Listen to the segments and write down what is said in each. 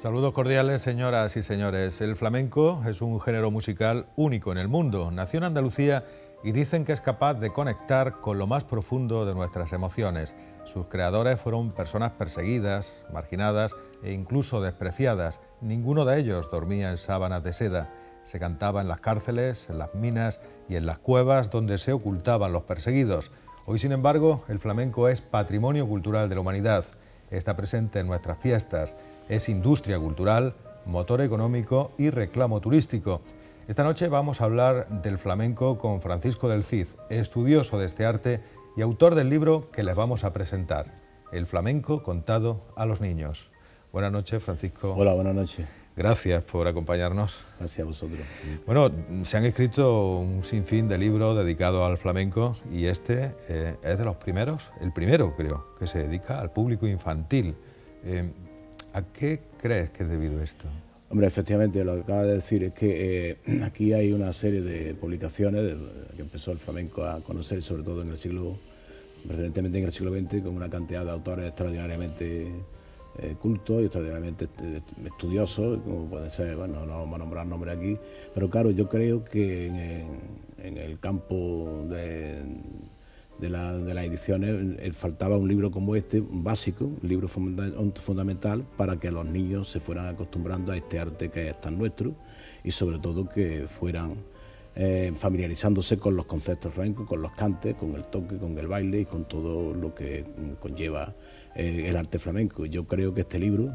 Saludos cordiales, señoras y señores. El flamenco es un género musical único en el mundo. Nació en Andalucía y dicen que es capaz de conectar con lo más profundo de nuestras emociones. Sus creadores fueron personas perseguidas, marginadas e incluso despreciadas. Ninguno de ellos dormía en sábanas de seda. Se cantaba en las cárceles, en las minas y en las cuevas donde se ocultaban los perseguidos. Hoy, sin embargo, el flamenco es patrimonio cultural de la humanidad. Está presente en nuestras fiestas. Es industria cultural, motor económico y reclamo turístico. Esta noche vamos a hablar del flamenco con Francisco del Cid, estudioso de este arte y autor del libro que les vamos a presentar, El flamenco contado a los niños. Buenas noches, Francisco. Hola, buenas noches. Gracias por acompañarnos. Gracias a vosotros. Bueno, se han escrito un sinfín de libros dedicados al flamenco y este es de los primeros, el primero creo, que se dedica al público infantil. ¿A qué crees que es debido esto? Hombre, efectivamente, lo que acabas de decir es que aquí hay una serie de publicaciones que empezó el flamenco a conocer, sobre todo en el siglo, preferentemente en el siglo XX, con una cantidad de autores extraordinariamente cultos y extraordinariamente estudiosos, como pueden ser, bueno, no vamos a nombrar nombres aquí, pero claro, yo creo que en el campo de las ediciones faltaba un libro como este, un básico, un libro fundamental para que los niños se fueran acostumbrando a este arte que es tan nuestro y sobre todo que fueran familiarizándose con los conceptos flamencos, con los cantes, con el toque, con el baile y con todo lo que conlleva el arte flamenco. Yo creo que este libro,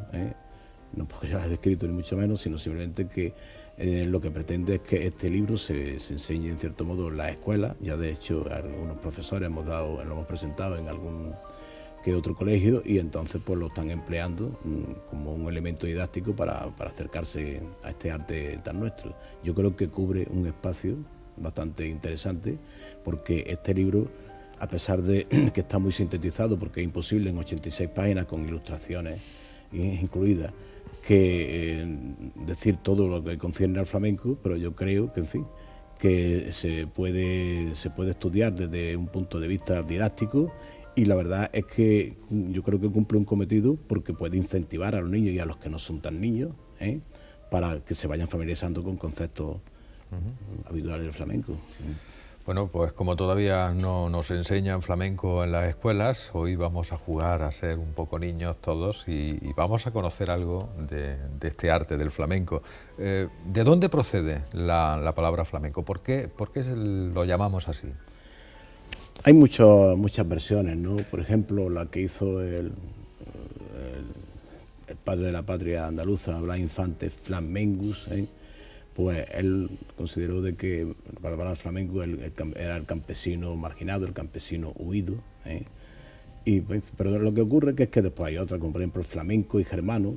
no porque ya lo he escrito ni mucho menos, sino simplemente que lo que pretende es que este libro se enseñe en cierto modo en las escuelas. Ya de hecho algunos profesores lo hemos presentado en algún que otro colegio y entonces pues lo están empleando como un elemento didáctico para acercarse a este arte tan nuestro. Yo creo que cubre un espacio bastante interesante porque este libro, a pesar de que está muy sintetizado porque es imposible en 86 páginas con ilustraciones incluidas, que decir todo lo que concierne al flamenco, pero yo creo que, en fin, que se puede estudiar desde un punto de vista didáctico y la verdad es que yo creo que cumple un cometido porque puede incentivar a los niños y a los que no son tan niños, para que se vayan familiarizando con conceptos habituales del flamenco. Bueno, pues como todavía no nos enseñan flamenco en las escuelas, hoy vamos a jugar a ser un poco niños todos y vamos a conocer algo de este arte del flamenco. ¿De dónde procede la palabra flamenco? ¿Por qué lo llamamos así? Hay muchas versiones, ¿no? Por ejemplo, la que hizo el padre de la patria andaluza, Blas Infante, Flamengus, pues él consideró de que la palabra flamenco era el campesino marginado, el campesino huido, pero lo que ocurre es que después hay otras, como por ejemplo el flamenco y germano,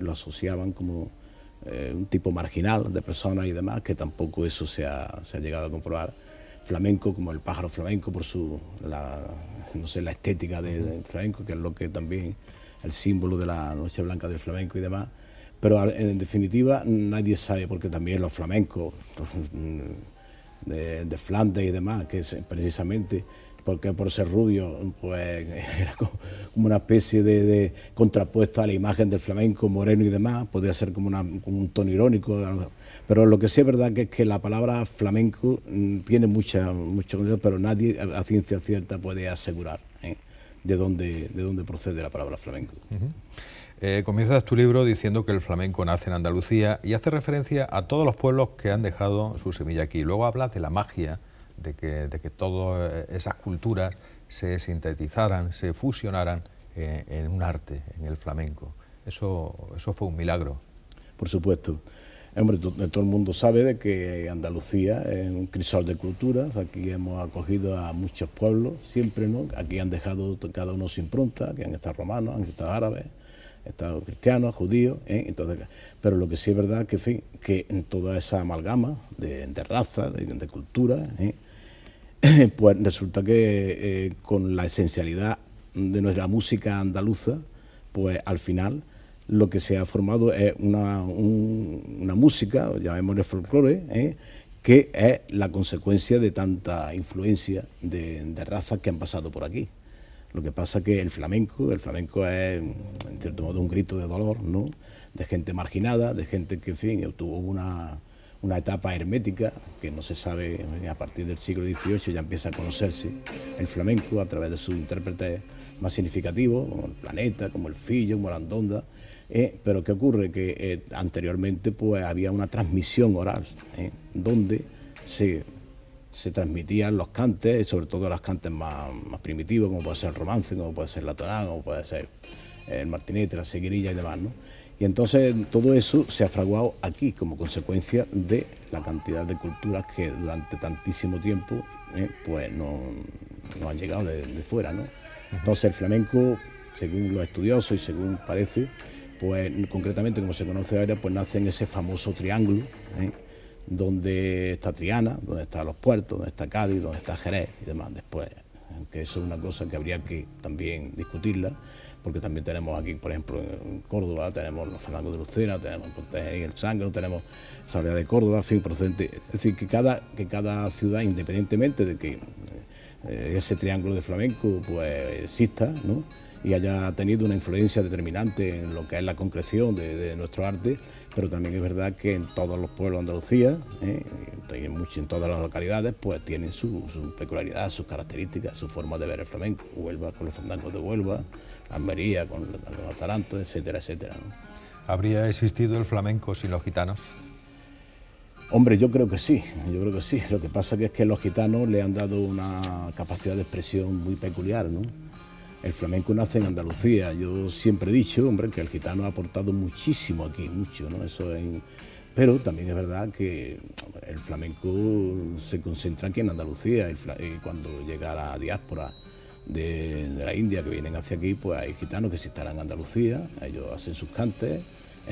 lo asociaban como un tipo marginal de personas y demás, que tampoco eso se ha llegado a comprobar. Flamenco como el pájaro flamenco por la estética del flamenco, que es lo que también el símbolo de la noche blanca del flamenco y demás. Pero en definitiva nadie sabe, porque también los flamencos de Flandes y demás, que es precisamente porque por ser rubio, pues era como una especie de contrapuesto a la imagen del flamenco moreno y demás, podía ser como un tono irónico, pero lo que sí es verdad que es que la palabra flamenco tiene mucho, pero nadie a ciencia cierta puede asegurar de dónde procede la palabra flamenco. Comienzas tu libro diciendo que el flamenco nace en Andalucía y hace referencia a todos los pueblos que han dejado su semilla aquí. Luego hablas de la magia, de que todas esas culturas se sintetizaran, se fusionaran en un arte, en el flamenco. Eso fue un milagro. Por supuesto. Hombre, todo el mundo sabe de que Andalucía es un crisol de culturas. Aquí hemos acogido a muchos pueblos, siempre, ¿no? Aquí han dejado cada uno su impronta, aquí han estado romanos, han estado árabes, han estado cristianos, judíos, entonces, pero lo que sí es verdad que en toda esa amalgama de raza, de cultura, pues resulta que con la esencialidad de nuestra música andaluza, pues al final lo que se ha formado es una música, llamémosle folclore, que es la consecuencia de tanta influencia de razas que han pasado por aquí. Lo que pasa es que el flamenco es, en cierto modo, un grito de dolor, ¿no?, de gente marginada, de gente que, en fin, tuvo una etapa hermética que no se sabe, a partir del siglo XVIII ya empieza a conocerse el flamenco a través de sus intérpretes más significativos, como el Planeta, como el Fillo, como la Andonda. Pero ¿qué ocurre? Que anteriormente pues había una transmisión oral, donde se transmitían los cantes, sobre todo los cantes más primitivos, como puede ser el romance, como puede ser la tonada, como puede ser el martinete, la seguirilla y demás, ¿no? Y entonces todo eso se ha fraguado aquí como consecuencia de la cantidad de culturas que durante tantísimo tiempo pues no han llegado de fuera, ¿no? Entonces el flamenco, según los estudiosos y según parece, pues concretamente como se conoce ahora, pues nace en ese famoso triángulo, donde está Triana, donde están los puertos, donde está Cádiz, donde está Jerez y demás después, aunque eso es una cosa que habría que también discutirla, porque también tenemos aquí, por ejemplo, en Córdoba, tenemos los fandangos de Lucena, tenemos en el Sangre, tenemos Sabiedad de Córdoba, en fin, procedente. Es decir, que cada ciudad, independientemente de que ese triángulo de flamenco pues exista, ¿no?, y haya tenido una influencia determinante en lo que es la concreción de nuestro arte, pero también es verdad que en todos los pueblos de Andalucía, en todas las localidades, pues tienen su peculiaridad, sus características, su forma de ver el flamenco. Huelva con los fandangos de Huelva, Almería con los atarantos, etcétera, etcétera, ¿no? ¿Habría existido el flamenco sin los gitanos? Hombre, yo creo que sí. Lo que pasa es que los gitanos le han dado una capacidad de expresión muy peculiar, ¿no? El flamenco nace en Andalucía. Yo siempre he dicho, hombre, que el gitano ha aportado muchísimo aquí, mucho, ¿no? Pero también es verdad que el flamenco se concentra aquí en Andalucía y cuando llega la diáspora de la India que vienen hacia aquí, pues hay gitanos que se instalan en Andalucía, ellos hacen sus cantes,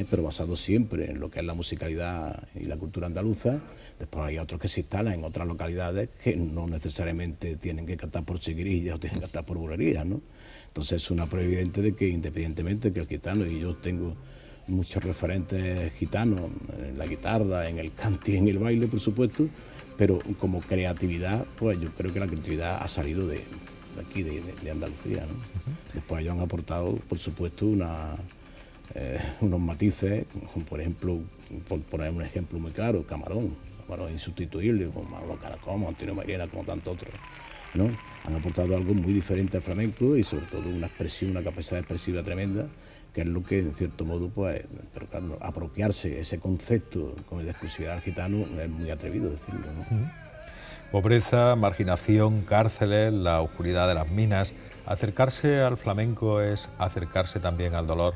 pero basados siempre en lo que es la musicalidad y la cultura andaluza. Después hay otros que se instalan en otras localidades que no necesariamente tienen que cantar por seguirilla o tienen que cantar por bulerías, ¿no? Entonces es una prueba evidente de que independientemente que el gitano, y yo tengo muchos referentes gitanos en la guitarra, en el cante y en el baile, por supuesto, pero como creatividad, pues yo creo que la creatividad ha salido de aquí, de Andalucía, ¿no? Después ellos han aportado, por supuesto, unos matices, como por ejemplo, por poner un ejemplo muy claro, Camarón insustituible, como Manolo Caracol, como Antonio Mairena, como tantos otros, ¿no? Han aportado algo muy diferente al flamenco y sobre todo una capacidad expresiva tremenda, que es lo que en cierto modo, pues, pero claro, apropiarse ese concepto con la exclusividad al gitano es muy atrevido decirlo, ¿no? Pobreza, marginación, cárceles, la oscuridad de las minas. ¿Acercarse al flamenco es acercarse también al dolor?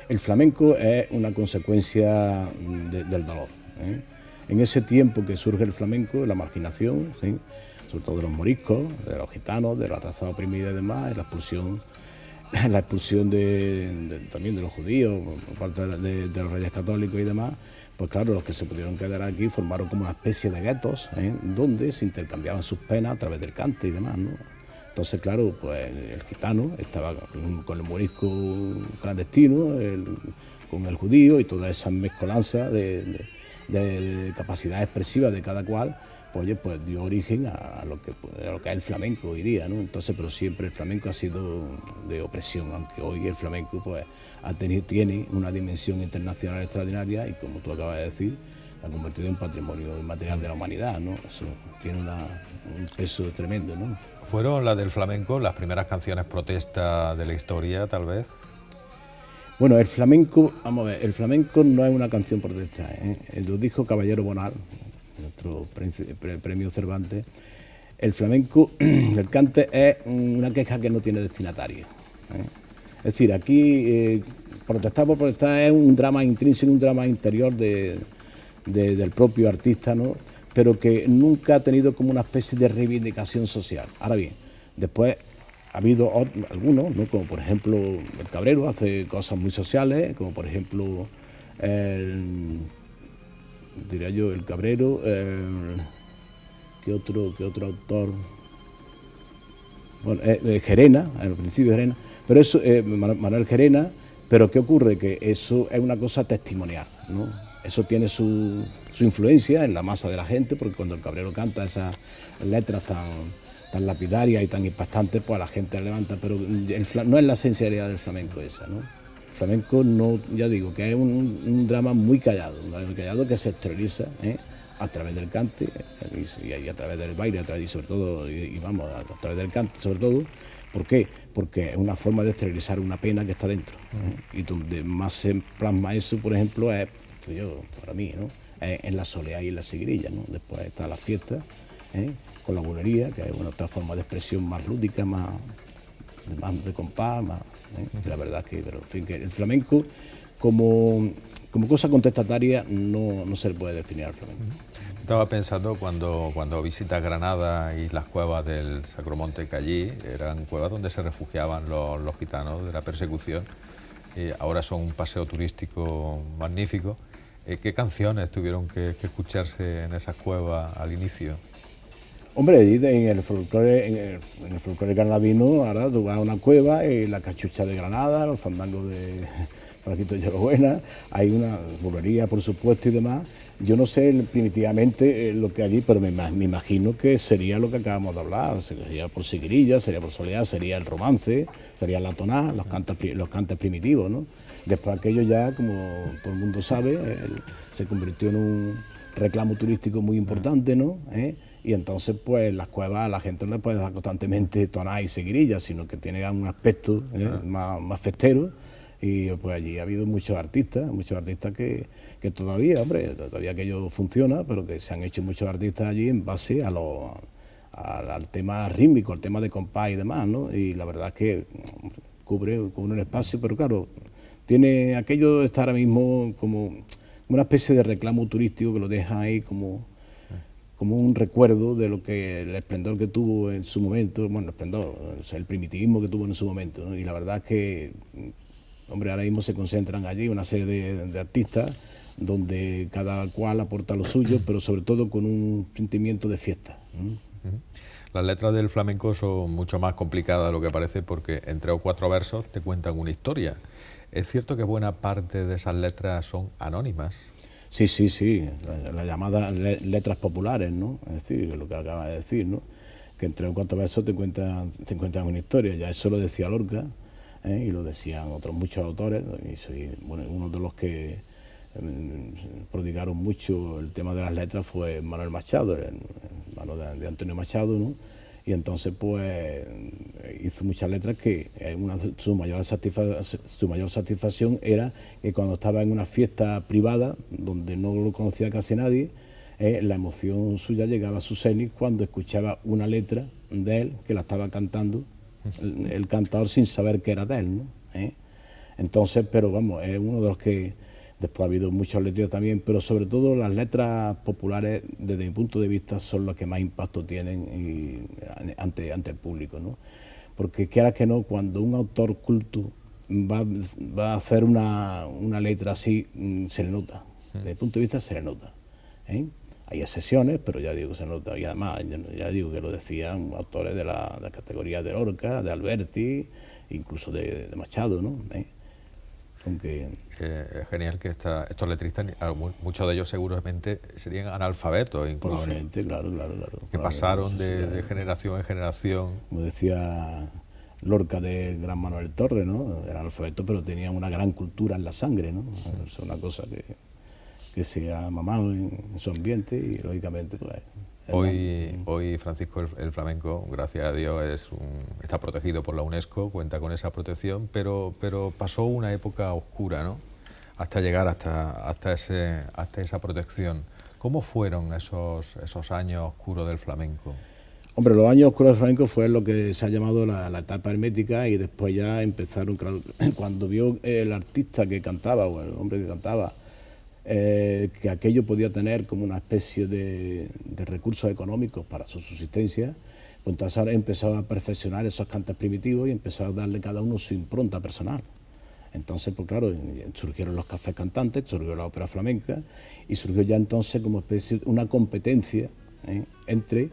El flamenco es una consecuencia del dolor, ¿eh? En ese tiempo que surge el flamenco, la marginación, ¿sí?, sobre todo de los moriscos, de los gitanos, de la raza oprimida y demás, y la expulsión también de los judíos, por parte de los reyes católicos y demás, pues claro, los que se pudieron quedar aquí formaron como una especie de guetos, donde se intercambiaban sus penas a través del cante y demás, ¿no? Entonces, claro, pues el gitano estaba con el morisco clandestino, con el judío y toda esa mezcolanza de capacidad expresiva de cada cual, pues dio origen a lo que es el flamenco hoy día, ¿no? Entonces, pero siempre el flamenco ha sido de opresión, aunque hoy el flamenco pues tiene una dimensión internacional extraordinaria y, como tú acabas de decir, ha convertido en patrimonio inmaterial de la humanidad, ¿no? Eso tiene un peso tremendo, ¿no? ¿Fueron las del flamenco las primeras canciones protesta de la historia, tal vez? Bueno, el flamenco, vamos a ver, el flamenco no es una canción protesta, ¿eh? Lo dijo Caballero Bonal, nuestro premio Cervantes. El flamenco, el cante es una queja que no tiene destinatario, ¿eh? Es decir, aquí protestar por protestar es un drama intrínseco, un drama interior del propio artista, ¿no?, pero que nunca ha tenido como una especie de reivindicación social. Ahora bien, después ha habido algunos, ¿no?, como por ejemplo el Cabrero hace cosas muy sociales, como por ejemplo el Cabrero, ¿qué otro autor? Bueno, Gerena, al principio Gerena, pero eso, Manuel Gerena, pero ¿qué ocurre? Que eso es una cosa testimonial, ¿no? Eso tiene su influencia en la masa de la gente, porque cuando el Cabrero canta esas letras tan lapidarias y tan impactantes, pues a la gente le levanta, pero no es la esencialidad del flamenco esa, ¿no? Flamenco no, ya digo, que es un drama muy callado que se exterioriza a través del cante y a través del baile, y sobre todo, vamos, a través del cante sobre todo. ¿Por qué? Porque es una forma de exteriorizar una pena que está dentro. Y donde más se plasma eso, por ejemplo, es, para mí, ¿no? Es en la soleá y en la seguirilla, ¿no? Después está la fiesta, con la bulería, que es una otra forma de expresión más lúdica, más de compás, más, la verdad que, pero en fin, que el flamenco como cosa contestataria no se le puede definir al flamenco. Estaba pensando cuando visitas Granada y las cuevas del Sacromonte, que allí eran cuevas donde se refugiaban los gitanos de la persecución, ahora son un paseo turístico magnífico. ¿Qué canciones tuvieron que escucharse en esas cuevas al inicio? Hombre, en el folclore granadino, ahora tú vas a una cueva y la cachucha de Granada, los fandangos de Franquito Yorobuena, hay una bulería, por supuesto, y demás. Yo no sé primitivamente lo que allí, pero me imagino que sería lo que acabamos de hablar, sería por seguirilla, sería por soleá, sería el romance, sería la tonada, los cantes primitivos, ¿no? Después aquello ya, como todo el mundo sabe, se convirtió en un reclamo turístico muy importante, ¿no? Y entonces, pues, las cuevas a la gente no le puede dar constantemente tonada y seguirilla, sino que tiene un aspecto más festero. Y pues allí ha habido muchos artistas que todavía, hombre, todavía aquello funciona, pero que se han hecho muchos artistas allí en base al tema rítmico, al tema de compás y demás, ¿no? Y la verdad es que cubre un espacio, pero claro, tiene aquello está ahora mismo como una especie de reclamo turístico que lo deja ahí como un recuerdo de lo que el esplendor que tuvo en su momento, bueno, el esplendor, o sea, el primitivismo que tuvo en su momento, ¿no? Y la verdad es que, hombre, ahora mismo se concentran allí una serie de artistas donde cada cual aporta lo suyo, pero sobre todo con un sentimiento de fiesta. Las letras del flamenco son mucho más complicadas de lo que parece, porque en 3 o 4 versos te cuentan una historia. ¿Es cierto que buena parte de esas letras son anónimas? Sí, las llamadas letras populares, ¿no? Es decir, lo que acaba de decir, ¿no? Que en 3 o 4 versos te cuentan una historia. Ya eso lo decía Lorca, y lo decían muchos autores, y soy uno de los que prodigaron mucho el tema de las letras fue Manuel Machado, el hermano de Antonio Machado, ¿no? Y entonces pues hizo muchas letras que su mayor satisfacción era que cuando estaba en una fiesta privada donde no lo conocía casi nadie, la emoción suya llegaba a su cenit cuando escuchaba una letra de él que la estaba cantando el cantador sin saber que era de él, ¿no? Entonces, pero vamos, es uno de los que después ha habido muchos letreros también, pero sobre todo las letras populares, desde mi punto de vista, son las que más impacto tienen ante el público, ¿no? Porque quieras que no, cuando un autor culto va a hacer una letra así, se le nota. Desde mi punto de vista se le nota. Hay excepciones, pero ya digo que se nota. Y además, ya digo que lo decían autores de la categoría de Lorca, de Alberti, incluso de Machado, ¿no? Aunque es genial que estos letristas, muchos de ellos seguramente serían analfabetos incluso. Probablemente, claro. Que pasaron de generación en generación. Como decía Lorca del gran Manuel Torres, ¿no? Eran analfabetos, pero tenían una gran cultura en la sangre, ¿no? Sí. Es una cosa que se ha mamado en su ambiente y lógicamente pues... Hoy Francisco, el flamenco, gracias a Dios, está protegido por la UNESCO, cuenta con esa protección, pero pasó una época oscura, ¿no? Hasta llegar hasta esa protección. ¿Cómo fueron esos años oscuros del flamenco? Hombre, los años oscuros del flamenco fue lo que se ha llamado la etapa hermética, y después ya empezaron, claro, cuando vio el artista que cantaba, o el hombre que cantaba, que aquello podía tener como una especie de recursos económicos para su subsistencia, pues entonces ahora empezó a perfeccionar esos cantes primitivos y empezó a darle cada uno su impronta personal. Entonces, pues claro, surgieron los cafés cantantes, surgió la ópera flamenca y surgió ya entonces como especie una competencia entre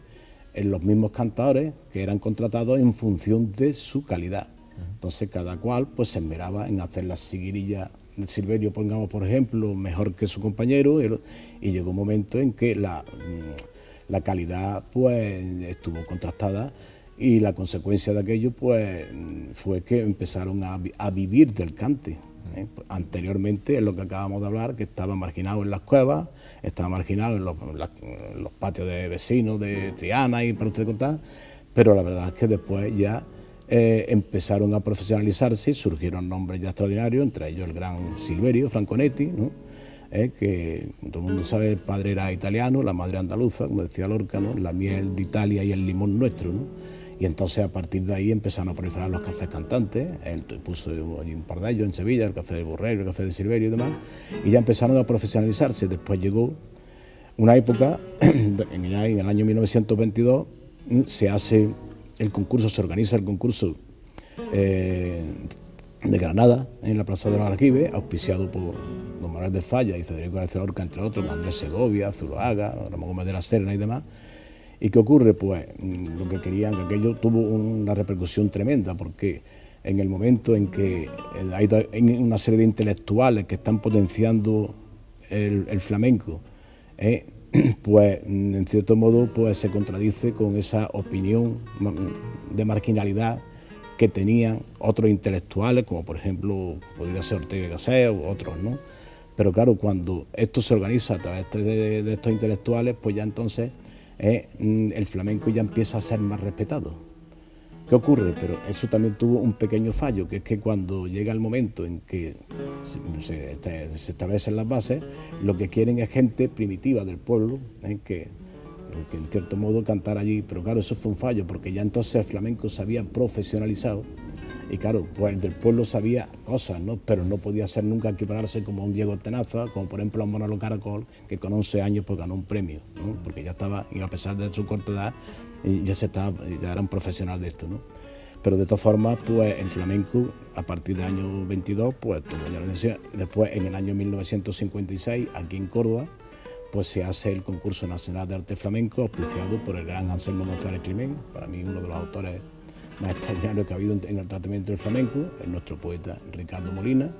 los mismos cantadores que eran contratados en función de su calidad. Entonces cada cual pues se esmeraba en hacer las seguirillas de Silverio, pongamos por ejemplo, mejor que su compañero, y llegó un momento en que la calidad pues estuvo contrastada, y la consecuencia de aquello pues fue que empezaron a vivir del cante, Pues anteriormente es lo que acabamos de hablar, que estaba marginado en las cuevas, estaba marginado en los patios de vecinos de Triana y para usted contar, pero la verdad es que después ya empezaron a profesionalizarse, surgieron nombres ya extraordinarios, entre ellos el gran Silverio Franconetti, ¿no? Que todo el mundo sabe, el padre era italiano, la madre andaluza, como decía Lorca, ¿no? La miel de Italia y el limón nuestro, ¿no? Y entonces a partir de ahí empezaron a proliferar los cafés cantantes, él puso allí un par de ellos en Sevilla, el café de Borrero, el café de Silverio y demás, y ya empezaron a profesionalizarse. Después llegó una época, en el año 1922, se hace el concurso, se organiza el concurso de Granada, en la Plaza de los Aljibes, auspiciado por don Manuel de Falla y Federico García Lorca, entre otros, Andrés Segovia, Zuloaga, Ramón Gómez de la Serna y demás. ¿Y qué ocurre? Pues lo que querían, que aquello tuvo una repercusión tremenda, porque en el momento en que hay una serie de intelectuales que están potenciando el flamenco, pues en cierto modo pues se contradice con esa opinión de marginalidad que tenían otros intelectuales, como por ejemplo podría ser Ortega y Gasset u otros, ¿no? Pero claro, cuando esto se organiza a través de estos intelectuales, pues ya entonces el flamenco ya empieza a ser más respetado. ¿Qué ocurre? Pero eso también tuvo un pequeño fallo, que es que cuando llega el momento en que se establecen las bases, lo que quieren es gente primitiva del pueblo, que en cierto modo cantar allí, pero claro, eso fue un fallo, porque ya entonces el flamenco se había profesionalizado, y claro, pues el del pueblo sabía cosas, ¿no? Pero no podía ser nunca equipararse como un Diego Tenaza, como por ejemplo a Manolo Caracol, que con 11 años pues ganó un premio, ¿no? Porque ya estaba, y a pesar de su corta edad, ya era un profesional de esto, ¿no? Pero de todas formas, pues el flamenco, a partir del año 22, pues como ya lo decía, después en el año 1956, aquí en Córdoba, pues se hace el concurso nacional de arte flamenco, auspiciado por el gran Anselmo González Climent, para mí uno de los autores más extraordinarios que ha habido en el tratamiento del flamenco, es nuestro poeta Ricardo Molina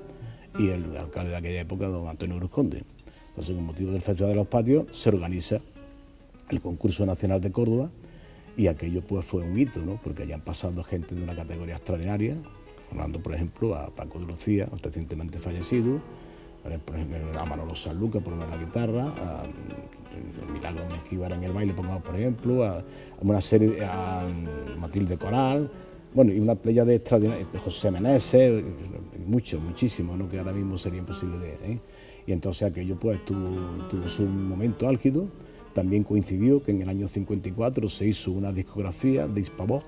y el alcalde de aquella época, don Antonio Brusconde. Entonces, con motivo del Festival de los Patios, se organiza el concurso nacional de Córdoba, y aquello pues fue un hito, ¿no? Porque hayan pasado gente de una categoría extraordinaria, hablando por ejemplo a Paco de Lucía, recientemente fallecido, por ejemplo, a Manolo Sanlúcar por la guitarra, a Milagro Mengíbar en el baile, pongamos por ejemplo, a una serie, a Matilde Coral, bueno, y una playa de extraordinarios, José Meneses, muchísimos, ¿no? Que ahora mismo sería imposible de... Y entonces aquello pues tuvo su momento álgido. También coincidió que en el año 54 se hizo una discografía de Hispavox,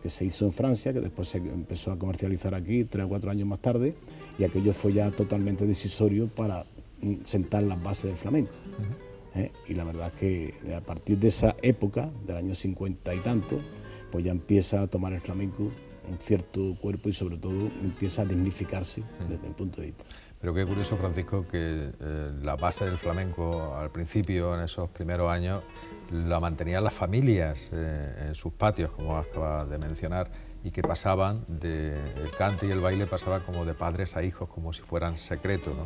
que se hizo en Francia, que después se empezó a comercializar aquí 3 o 4 años más tarde, y aquello fue ya totalmente decisorio para sentar las bases del flamenco. Y la verdad es que a partir de esa época, del año 50 y tanto, pues ya empieza a tomar el flamenco un cierto cuerpo y sobre todo empieza a dignificarse desde el punto de vista. Pero qué curioso, Francisco, que la base del flamenco al principio, en esos primeros años, la mantenían las familias en sus patios, como acabas de mencionar, y que pasaban el cante y el baile pasaba como de padres a hijos, como si fueran secretos, ¿no?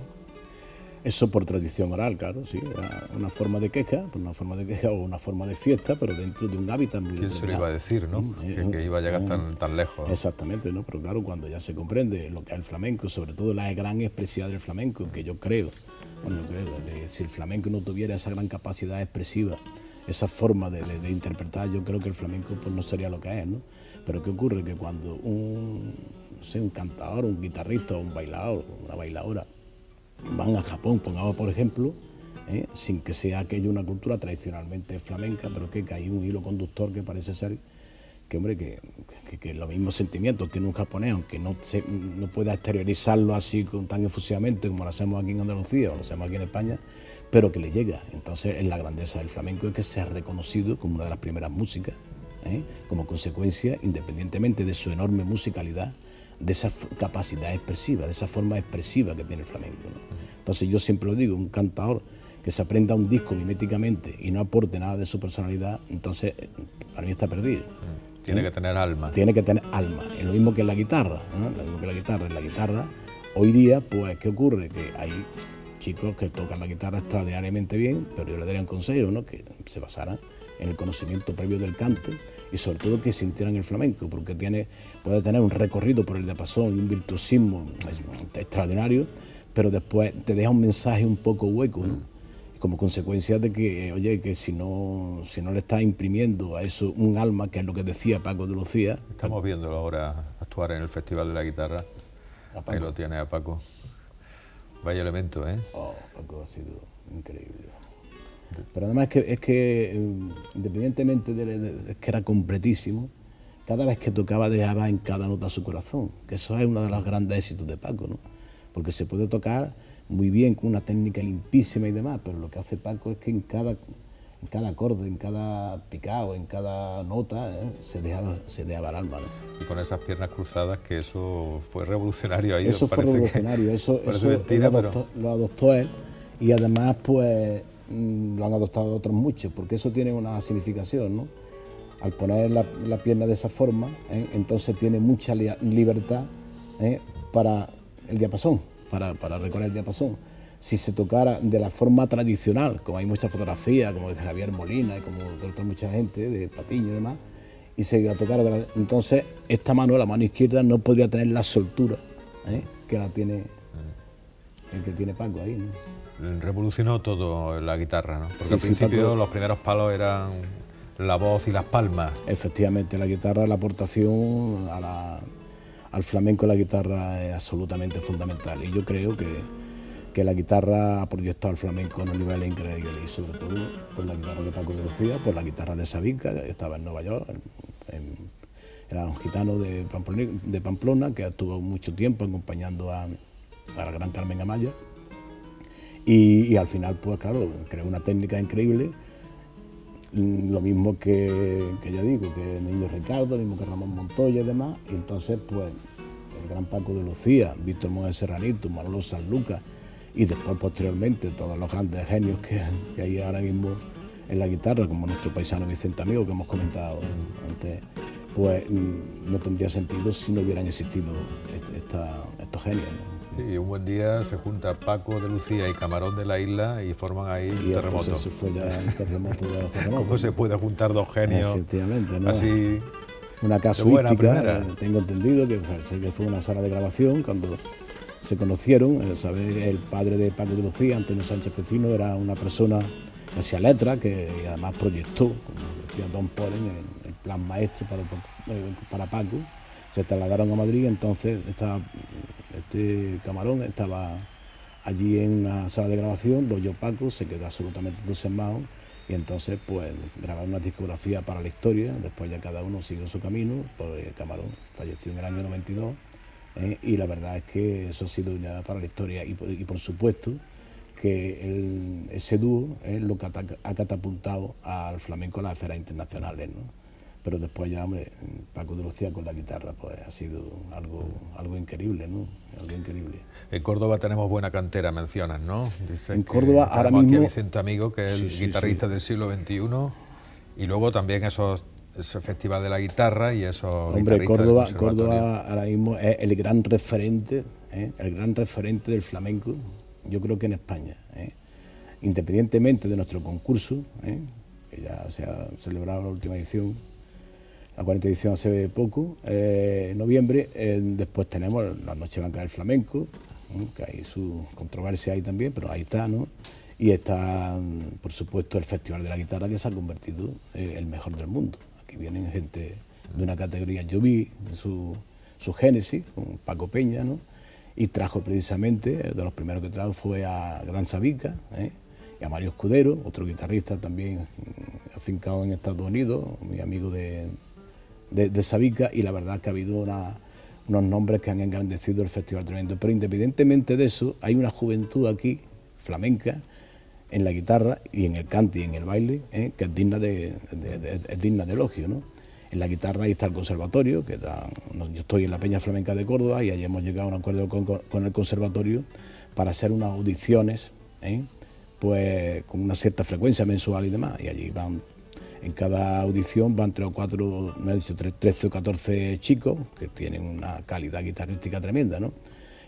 Eso por tradición oral, claro, sí, era una forma de queja o una forma de fiesta, pero dentro de un hábitat muy ¿Quién se lo iba a decir, no? Que iba a llegar tan lejos, ¿no? Exactamente, ¿no? Pero claro, cuando ya se comprende lo que es el flamenco, sobre todo la gran expresividad del flamenco, que yo creo, que si el flamenco no tuviera esa gran capacidad expresiva, esa forma de interpretar, yo creo que el flamenco pues no sería lo que es, ¿no? Pero ¿qué ocurre? Que cuando un cantador, un guitarrista, un bailador, una bailadora, van a Japón, pongamos por ejemplo, sin que sea aquello una cultura tradicionalmente flamenca, pero que hay un hilo conductor que parece ser que, hombre, que los mismos sentimientos tiene un japonés, aunque no pueda exteriorizarlo así tan efusivamente como lo hacemos aquí en Andalucía o lo hacemos aquí en España, pero que le llega. Entonces, en la grandeza del flamenco es que se ha reconocido como una de las primeras músicas, como consecuencia, independientemente de su enorme musicalidad, de esa capacidad expresiva, de esa forma expresiva que tiene el flamenco, ¿no? Entonces yo siempre lo digo, un cantador que se aprenda un disco miméticamente y no aporte nada de su personalidad, entonces para mí está perdido. Tiene que tener alma. Tiene que tener alma, es lo mismo que en la guitarra, ¿no? Lo mismo que en la guitarra, hoy día, pues, ¿qué ocurre? Que hay chicos que tocan la guitarra extraordinariamente bien, pero yo le daría un consejo, ¿no? Que se basaran en el conocimiento previo del cante y sobre todo que sintieran el flamenco, porque puede tener un recorrido por el diapasón y un virtuosismo extraordinario, pero después te deja un mensaje un poco hueco, ¿no? Como consecuencia de que, oye, que si no le estás imprimiendo a eso un alma, que es lo que decía Paco de Lucía. Estamos viéndolo ahora actuar en el Festival de la Guitarra. Ahí lo tiene a Paco. Vaya elemento, ¿eh? Oh, Paco ha sido increíble. Pero además es que independientemente de que era completísimo, cada vez que tocaba dejaba en cada nota su corazón, que eso es uno de los grandes éxitos de Paco, ¿no? Porque se puede tocar muy bien, con una técnica limpísima y demás, pero lo que hace Paco es que en cada acorde, en cada picado, en cada nota, se dejaba el alma, ¿no? Y con esas piernas cruzadas, que eso fue revolucionario ahí. Eso fue revolucionario, eso mentira, lo adoptó él, y además pues lo han adoptado otros muchos, porque eso tiene una significación, ¿no? Al poner la pierna de esa forma, entonces tiene mucha libertad para el diapasón, para recorrer el diapasón. Si se tocara de la forma tradicional, como hay muchas fotografías, como de Javier Molina y como de otra mucha gente, de Patiño y demás, y se tocara entonces esta mano, la mano izquierda, no podría tener la soltura que la tiene el que tiene Paco ahí, ¿no? Revolucionó todo la guitarra, ¿no? Porque Sí, al principio Paco, los primeros palos eran la voz y las palmas. Efectivamente, la guitarra, la aportación al flamenco, la guitarra es absolutamente fundamental, y yo creo que la guitarra ha proyectado al flamenco a unos niveles increíbles, y sobre todo por la guitarra de Paco de Lucía, por la guitarra de Sabica, que estaba en Nueva York, era un gitano de Pamplona, que estuvo mucho tiempo acompañando a la gran Carmen Amaya, y al final, pues claro, creó una técnica increíble, lo mismo que ya digo, que Niño Ricardo, lo mismo que Ramón Montoya y demás, y entonces pues el gran Paco de Lucía, Víctor Monge Serranito, Manolo Sanlúcar, y después posteriormente todos los grandes genios que hay ahora mismo en la guitarra, como nuestro paisano Vicente Amigo, que hemos comentado antes, pues no tendría sentido si no hubieran existido estos genios, ¿no? Sí, un buen día se junta Paco de Lucía y Camarón de la Isla y forman ahí un terremoto. Eso fue ya un terremoto de los terremotos. ¿Cómo se puede juntar dos genios? Efectivamente, ¿no? Así una casuística, tengo entendido que fue una sala de grabación cuando se conocieron. El padre de Paco de Lucía, Antonio Sánchez Pecino, era una persona que hacía letras, que además proyectó, como decía Don Polen, el plan maestro para Paco. Se trasladaron a Madrid, entonces este Camarón estaba allí en una sala de grabación, lo oyó Paco, se quedó absolutamente entusiasmado, y entonces pues grabaron una discografía para la historia. Después ya cada uno siguió su camino, pues Camarón falleció en el año 92, y la verdad es que eso ha sido ya para la historia, y por supuesto que ese dúo es lo que ha catapultado al flamenco a las esferas internacionales, ¿no? Pero después ya, hombre, Paco de Lucía con la guitarra, pues ha sido algo increíble, ¿no? Algo increíble. En Córdoba tenemos buena cantera, mencionas, ¿no? Dicen en Córdoba ahora mismo... Aquí a Vicente Amigo, que es el guitarrista del siglo XXI, y luego también ese festival de la guitarra y esos Hombre, guitarristas Córdoba ahora mismo es el gran referente del flamenco, yo creo que en España, independientemente de nuestro concurso, que ya se ha celebrado la última edición, la 40ª edición hace poco, en noviembre. Después tenemos la Noche Blanca del Flamenco, que hay su controversia ahí también, pero ahí está, ¿no? Y está, por supuesto, el Festival de la Guitarra, que se ha convertido en el mejor del mundo. Aquí vienen gente de una categoría. Yo vi su génesis con Paco Peña, ¿no? Y trajo precisamente, de los primeros que trajo fue a Gran Sabica, y a Mario Escudero, otro guitarrista también afincado en Estados Unidos, mi amigo de Sabica, y la verdad que ha habido unos nombres que han engrandecido el festival tremendo. Pero independientemente de eso, hay una juventud aquí, flamenca, en la guitarra y en el cante y en el baile, que es digna de elogio, ¿no? En la guitarra ahí está el conservatorio, yo estoy en la Peña Flamenca de Córdoba y ahí hemos llegado a un acuerdo con el conservatorio para hacer unas audiciones, pues con una cierta frecuencia mensual y demás, y allí van, en cada audición van 3 o 4, me he dicho 13 o 14 chicos que tienen una calidad guitarrística tremenda, ¿no?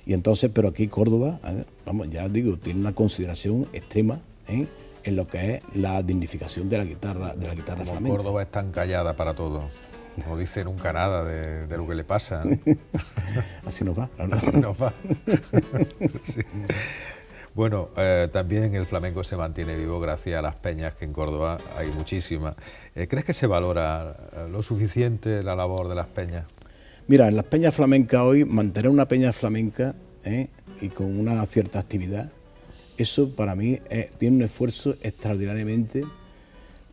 Y entonces, pero aquí Córdoba, vamos, ya digo, tiene una consideración extrema en en lo que es la dignificación de la guitarra Como flamenca. Córdoba es tan callada para todo, no dice nunca nada de lo que le pasa, ¿no? Así nos va. Así nos va. Sí. Bueno, también el flamenco se mantiene vivo gracias a las peñas, que en Córdoba hay muchísimas. ¿Crees que se valora lo suficiente la labor de las peñas? Mira, en las peñas flamencas hoy, mantener una peña flamenca y con una cierta actividad, eso para mí tiene un esfuerzo extraordinariamente,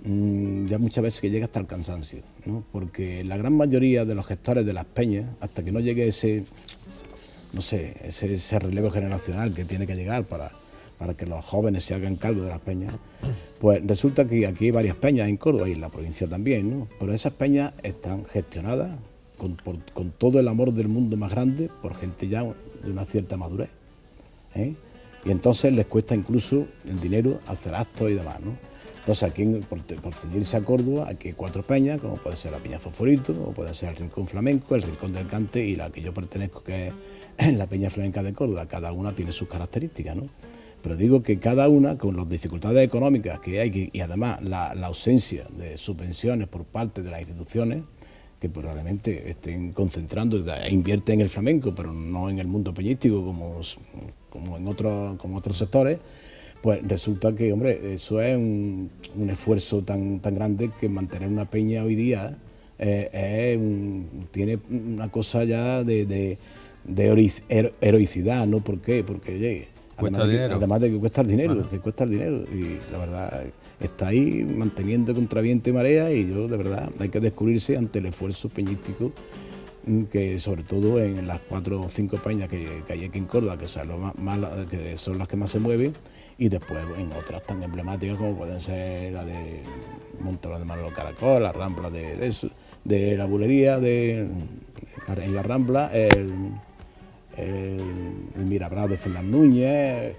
ya muchas veces que llega hasta el cansancio, ¿no? Porque la gran mayoría de los gestores de las peñas, hasta que no llegue ese relevo generacional que tiene que llegar para que los jóvenes se hagan cargo de las peñas, pues resulta que aquí hay varias peñas en Córdoba y en la provincia también, ¿no? Pero esas peñas están gestionadas con todo el amor del mundo más grande por gente ya de una cierta madurez, ¿eh? Y entonces les cuesta incluso el dinero hacer actos y demás, ¿no? Entonces aquí, por ceñirse a Córdoba, aquí hay 4 peñas, como puede ser la Peña Fosforito, o puede ser el Rincón Flamenco, el Rincón del Cante y la que yo pertenezco, que es la Peña Flamenca de Córdoba. Cada una tiene sus características, ¿no? Pero digo que cada una, con las dificultades económicas que hay y además la ausencia de subvenciones por parte de las instituciones, que probablemente estén concentrando e invierten en el flamenco, pero no en el mundo peñístico como en otros sectores, pues resulta que, hombre, eso es un esfuerzo tan grande que mantener una peña hoy día tiene una cosa ya de heroicidad, ¿no? ¿Por qué? Porque, oye, además de que cuesta el dinero, y la verdad está ahí manteniendo contra viento y marea, y yo, de verdad, hay que descubrirse ante el esfuerzo peñístico que, sobre todo en las 4 o 5 peñas que hay aquí en Córdoba, que son las que más se mueven, y después en otras tan emblemáticas como pueden ser la de Montalbán de Manolo Caracol, la Rambla de la Bulería, en la Rambla, el Mirabrao de Fernán Núñez,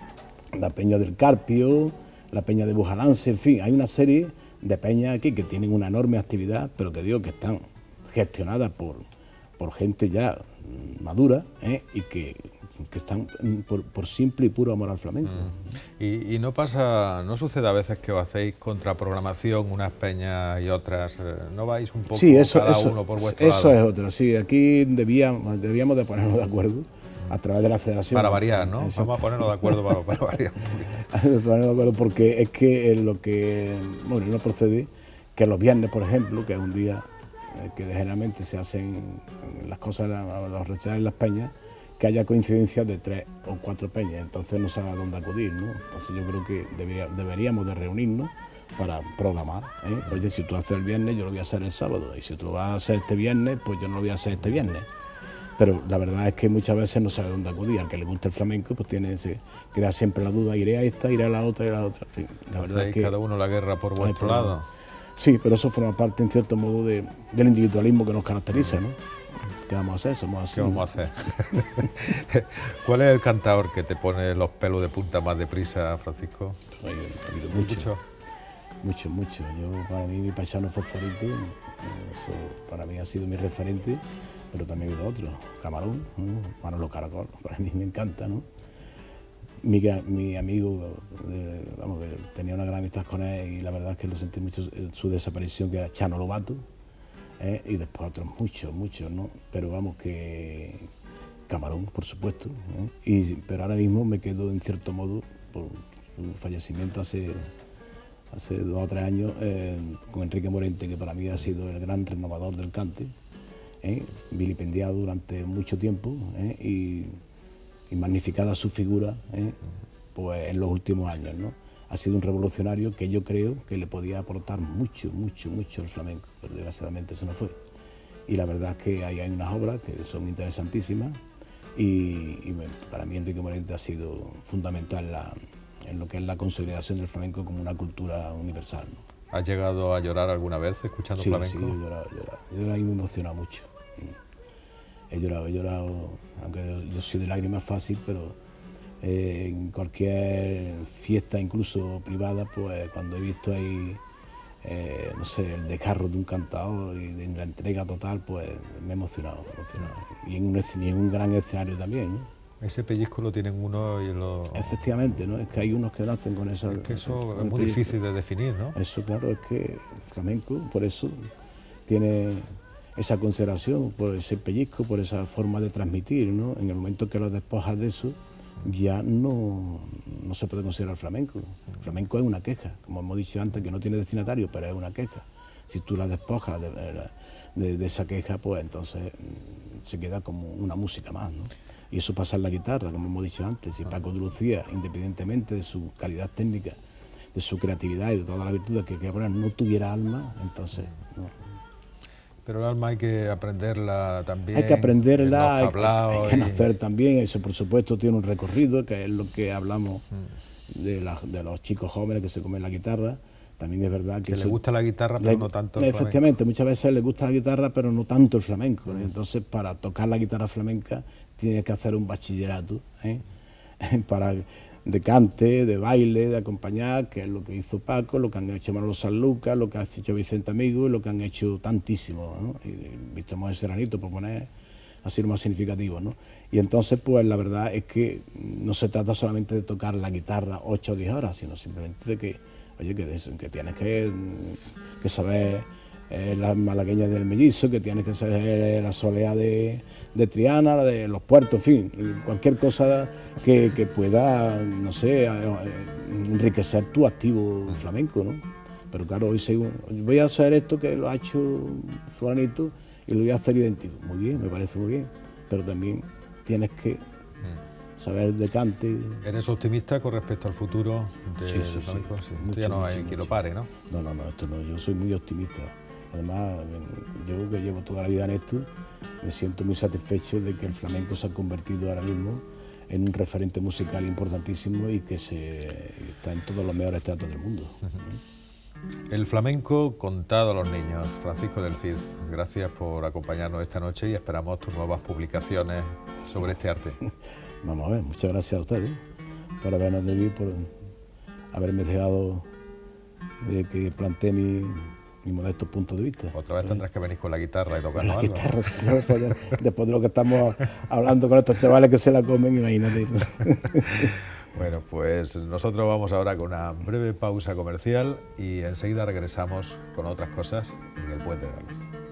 la Peña del Carpio, la Peña de Bujalance, en fin, hay una serie de peñas aquí que tienen una enorme actividad, pero que digo que están gestionadas por gente ya madura, y que están por simple y puro amor al flamenco. ¿Y no sucede a veces que os hacéis contraprogramación, unas peñas y otras? ¿No vais un poco cada uno por vuestro lado? Eso es otro, sí. Aquí debíamos de ponernos de acuerdo a través de la federación. Para variar, ¿no? Exacto. Vamos a ponernos de acuerdo para variar un poquito. Ponernos de acuerdo porque es que lo que no procede, que los viernes, por ejemplo, que es un día que generalmente se hacen las cosas, los retiros en las peñas, que haya coincidencias de 3 o 4 peñas, entonces no sabe a dónde acudir, ¿no? Entonces yo creo que deberíamos de reunirnos para programar, ¿eh? Oye, si tú haces el viernes, yo lo voy a hacer el sábado, y si tú lo vas a hacer este viernes, pues yo no lo voy a hacer este viernes. Pero la verdad es que muchas veces no sabe dónde acudir. Al que le gusta el flamenco, pues crea siempre la duda, iré a esta, iré a la otra, iré a la otra. En fin, la verdad es que cada uno la guerra por vuestro lado. Sí, pero eso forma parte, en cierto modo, del individualismo que nos caracteriza, ¿no? ¿Qué vamos a hacer? Somos así. ¿Qué vamos a hacer? ¿Cuál es el cantador que te pone los pelos de punta más deprisa, Francisco? Mucho. Para mí, mi paisano Fosforito, eso para mí ha sido mi referente, pero también he habido otros. Camarón, Manolo Caracol, para mí me encanta, ¿no? Mi amigo, que tenía una gran amistad con él, y la verdad es que lo sentí mucho su desaparición, que era Chano Lobato, y después otros muchos, ¿no? Pero vamos, que Camarón, por supuesto, pero ahora mismo me quedo, en cierto modo, por su fallecimiento hace 2 o 3 años, con Enrique Morente, que para mí ha sido el gran renovador del cante, vilipendiado durante mucho tiempo, y magnificada su figura, pues en los últimos años, ¿no? Ha sido un revolucionario que yo creo que le podía aportar mucho al flamenco, pero desgraciadamente se nos fue. Y la verdad es que ahí hay unas obras que son interesantísimas, y para mí Enrique Morente ha sido fundamental en lo que es la consolidación del flamenco como una cultura universal, ¿no? ¿Has llegado a llorar alguna vez escuchando flamenco? Sí, he llorado. Y me emociona mucho. He llorado, aunque yo soy de lágrimas fácil, pero en cualquier fiesta, incluso privada, pues cuando he visto ahí, el desgarro de un cantador y de la entrega total, pues me he emocionado. Y en un gran escenario también, ¿no? Ese pellizco lo tienen uno y lo... Efectivamente, ¿no? Es que hay unos que nacen con esa... Es que eso es muy difícil de definir, ¿no? Eso, claro, es que el flamenco, por eso, tiene esa consideración, por ese pellizco, por esa forma de transmitir, ¿no? En el momento que lo despojas de eso, ya no se puede considerar flamenco. El flamenco es una queja, como hemos dicho antes, que no tiene destinatario, pero es una queja. Si tú la despojas de esa queja, pues entonces se queda como una música más, ¿no? Y eso pasa en la guitarra, como hemos dicho antes. Si Paco de Lucía, independientemente de su calidad técnica, de su creatividad y de todas las virtudes que poner, no tuviera alma, entonces... No. Pero el alma hay que aprenderla también. Hay que aprenderla, hay que nacer también. Eso, por supuesto, tiene un recorrido, que es lo que hablamos de los chicos jóvenes que se comen la guitarra. También es verdad que les gusta la guitarra, pero no tanto el flamenco. Efectivamente, muchas veces les gusta la guitarra, pero no tanto el flamenco, ¿no? Entonces, para tocar la guitarra flamenca, tienes que hacer un bachillerato, de cante, de baile, de acompañar, que es lo que hizo Paco, lo que han hecho Manolo Sanlúcar, lo que ha hecho Vicente Amigo y lo que han hecho tantísimos, ¿no? Y Víctor Manuel Serranito, por poner así lo más significativo, ¿no? Y entonces, pues la verdad es que no se trata solamente de tocar la guitarra 8 o 10 horas, sino simplemente de que, oye, que tienes que saber las malagueñas del mellizo, que tienes que saber la soleá de Triana, la de los puertos, en fin, cualquier cosa que pueda, no sé, enriquecer tu activo flamenco, ¿no? Pero claro, hoy voy a hacer esto que lo ha hecho fulanito y lo voy a hacer idéntico. Muy bien, me parece muy bien, pero también tienes que saber de cante. ¿Eres optimista con respecto al futuro del flamenco? Sí. Esto ya no hay quien lo pare, ¿no? No, esto no, yo soy muy optimista. Además, yo que llevo toda la vida en esto, me siento muy satisfecho de que el flamenco se ha convertido ahora mismo en un referente musical importantísimo y que está en todos los mejores teatros del mundo. El flamenco contado a los niños. Francisco del Cid, gracias por acompañarnos esta noche y esperamos tus nuevas publicaciones sobre este arte. Vamos a ver, muchas gracias a ustedes por habernos venido, por haberme dejado que planteé mi modesto punto de vista. Otra vez tendrás que venir con la guitarra y tocarnos algo. Después de lo que estamos hablando con estos chavales que se la comen, imagínate. Bueno, pues nosotros vamos ahora con una breve pausa comercial y enseguida regresamos con otras cosas en el Puente de Gales.